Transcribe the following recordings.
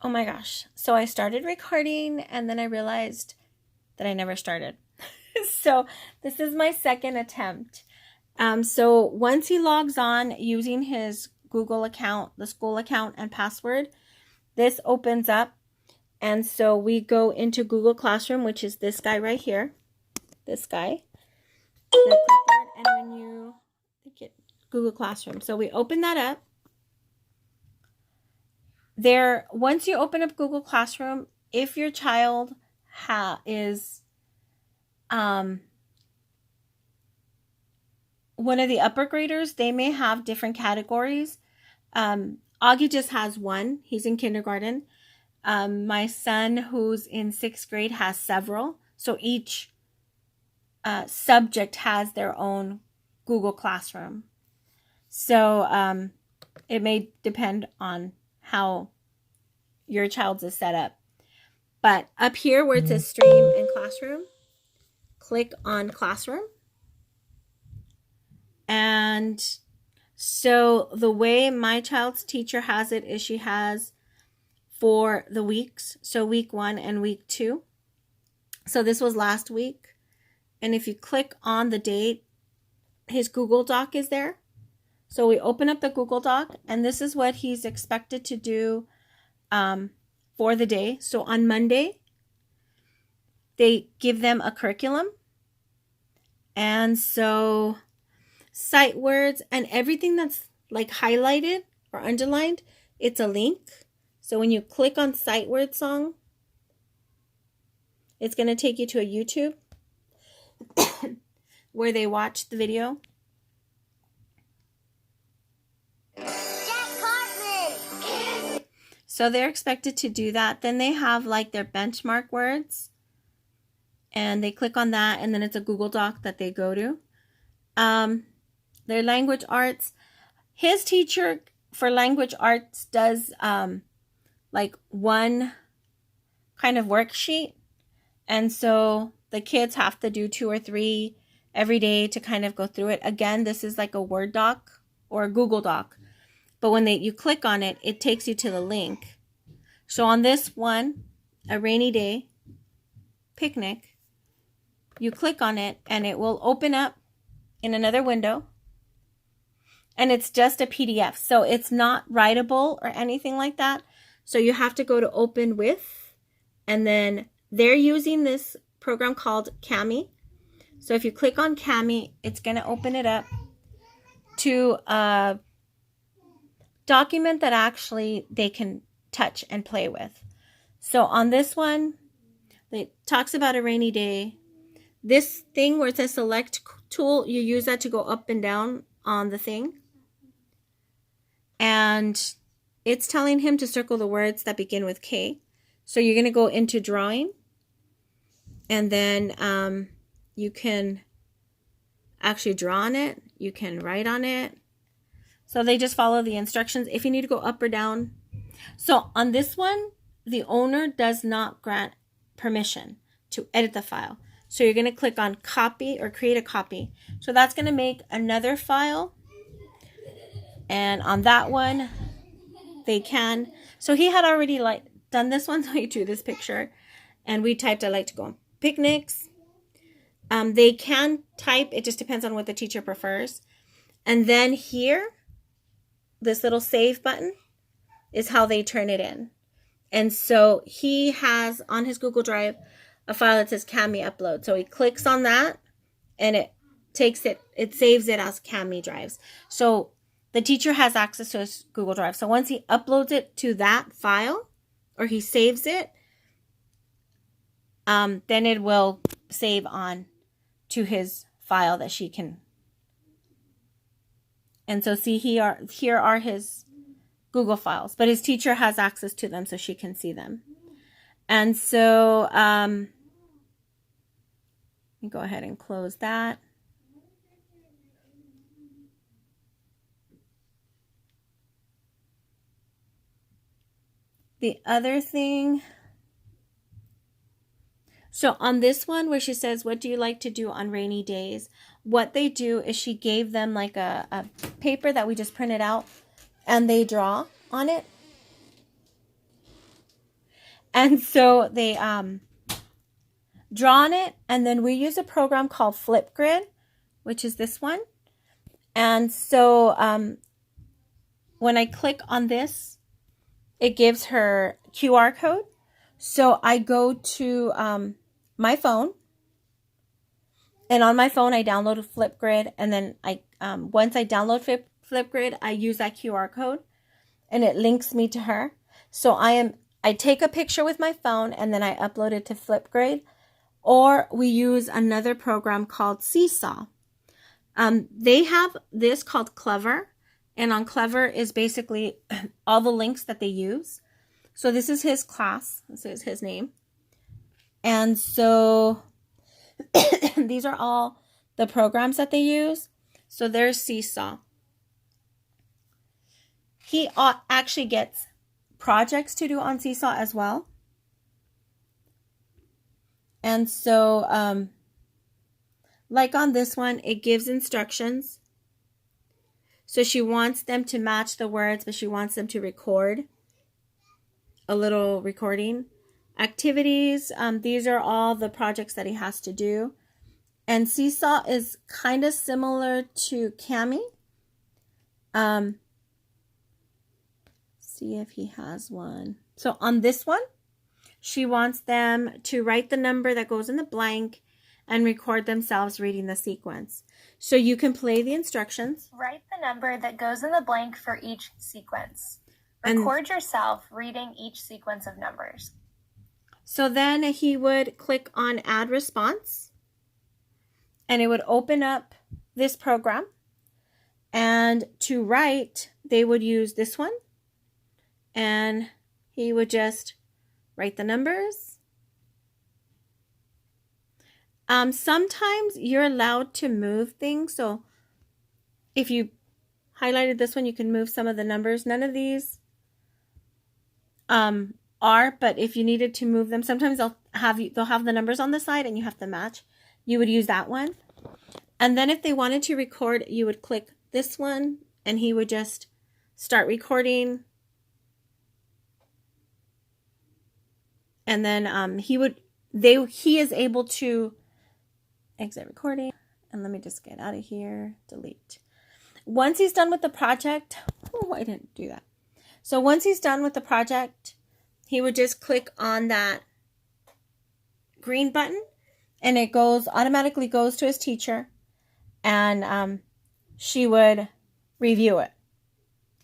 Oh my gosh. So I started recording and then I realized that I never started. So this is my second attempt. So once he logs on using his Google account, the school account and password, this opens up. And so we go into Google Classroom, which is this guy right here. This guy. The clipboard. And when you get Google Classroom. So we open that up. Once you open up Google Classroom, if your child is one of the upper graders, they may have different categories. Augie just has one. He's in kindergarten. My son, who's in 6th grade, has several. So each subject has their own Google Classroom. So it may depend on how your child's is set up. But up here where it says Stream and Classroom, click on Classroom. And so the way my child's teacher has it is she has for the weeks. So week 1 and week 2. So this was last week. And if you click on the date, his Google Doc is there. So we open up the Google Doc, and this is what he's expected to do for the day. So on Monday, they give them a curriculum. And so sight words and everything that's like highlighted or underlined, it's a link. So when you click on sight word song, it's going to take you to a YouTube where they watch the video. So they're expected to do that. Then they have like their benchmark words. And they click on that, and then it's a Google Doc that they go to. Their language arts. His teacher for language arts does like one kind of worksheet. And so the kids have to do 2 or 3 every day to kind of go through it. Again, this is like a Word doc or a Google Doc. But when you click on it, it takes you to the link. So on this one, a rainy day picnic, you click on it and it will open up in another window. And it's just a PDF. So it's not writable or anything like that. So you have to go to open with. And then they're using this program called Kami. So if you click on Kami, it's going to open it up to a document that actually they can touch and play with. So on this one, it talks about a rainy day. This thing where it says select tool, you use that to go up and down on the thing. And it's telling him to circle the words that begin with K. So you're going to go into drawing. And then you can actually draw on it. You can write on it. So they just follow the instructions. If you need to go up or down. So on this one, the owner does not grant permission to edit the file. So you're going to click on copy or create a copy. So that's going to make another file. And on that one, they can. So he had already done this one. So he drew this picture. And we typed, I like to go on picnics. They can type. It just depends on what the teacher prefers. And then here, this little save button is how they turn it in. And so he has on his Google Drive a file that says Kami upload. So he clicks on that and it saves it as Kami drives. So the teacher has access to his Google Drive. So once he uploads it to that file or he saves it, then it will save on to his file that she can. And so see here are his Google files, but his teacher has access to them so she can see them. And so go ahead and close that. The other thing, so on this one where she says, what do you like to do on rainy days? What they do is she gave them like a paper that we just printed out and they draw on it. And so they draw on it, and then we use a program called Flipgrid, which is this one. And so when I click on this, it gives her QR code. So I go to my phone, and on my phone I download Flipgrid, and then once I download Flipgrid, I use that QR code, and it links me to her. So I take a picture with my phone, and then I upload it to Flipgrid, or we use another program called Seesaw. They have this called Clever, and on Clever is basically all the links that they use. So this is his class. This is his name. And so these are all the programs that they use. So there's Seesaw. He actually gets projects to do on Seesaw as well. And so, like on this one, it gives instructions. So she wants them to match the words, but she wants them to record a little recording. Activities, these are all the projects that he has to do. And Seesaw is kind of similar to Kami. See if he has one. So on this one, she wants them to write the number that goes in the blank and record themselves reading the sequence. So you can play the instructions. Write the number that goes in the blank for each sequence. Record yourself reading each sequence of numbers. So then he would click on Add Response, and it would open up this program. And to write, they would use this one, and he would just write the numbers. Sometimes you're allowed to move things. So if you highlighted this one, you can move some of the numbers. None of these are, but if you needed to move them, sometimes they'll have the numbers on the side and you have to match. You would use that one. And then if they wanted to record, you would click this one, and he would just start recording. And then he is able to exit recording. And let me just get out of here. Delete. Once he's done with the project, I didn't do that. So once he's done with the project, he would just click on that green button, and it automatically goes to his teacher, and she would review it.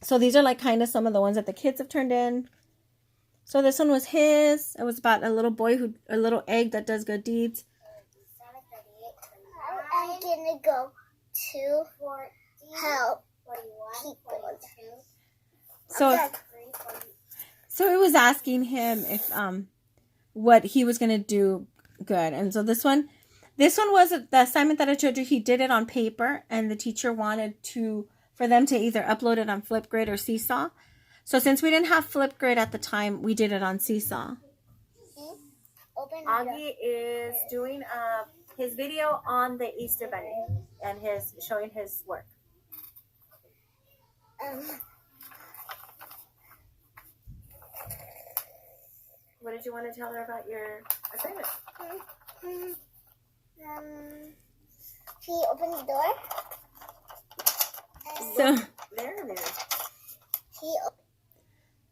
So these are like kind of some of the ones that the kids have turned in. So this one was his. It was about a little boy a little egg that does good deeds. I'm gonna go to help people. So it was asking him if what he was gonna do good. And so this one was the assignment that I showed you. He did it on paper, and the teacher wanted for them to either upload it on Flipgrid or Seesaw. So since we didn't have Flipgrid at the time, we did it on Seesaw. Augie is doing his video on the Easter Bunny and showing his work. What did you want to tell her about your assignment? She opened the door. So there.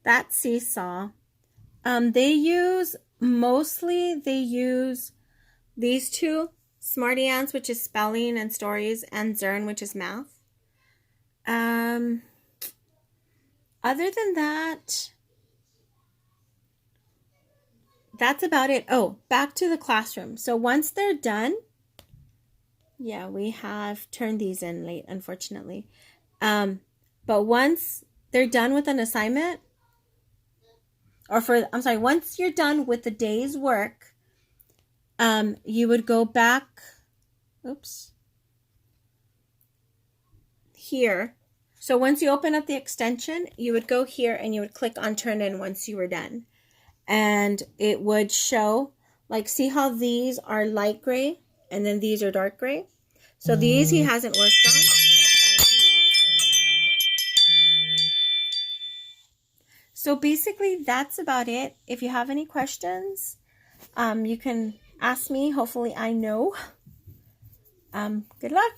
That's Seesaw. They use these two, Smarty Ants, which is spelling and stories, and Zern, which is math. Other than that, that's about it. Oh, back to the classroom. So once they're done, yeah, we have turned these in late, unfortunately. But once they're done with an assignment, once you're done with the day's work, you would go back, here. So once you open up the extension, you would go here and you would click on Turn In once you were done. And it would show, see how these are light gray and then these are dark gray? So these he hasn't worked on. So basically that's about it. If you have any questions, you can ask me. Hopefully I know. Good luck.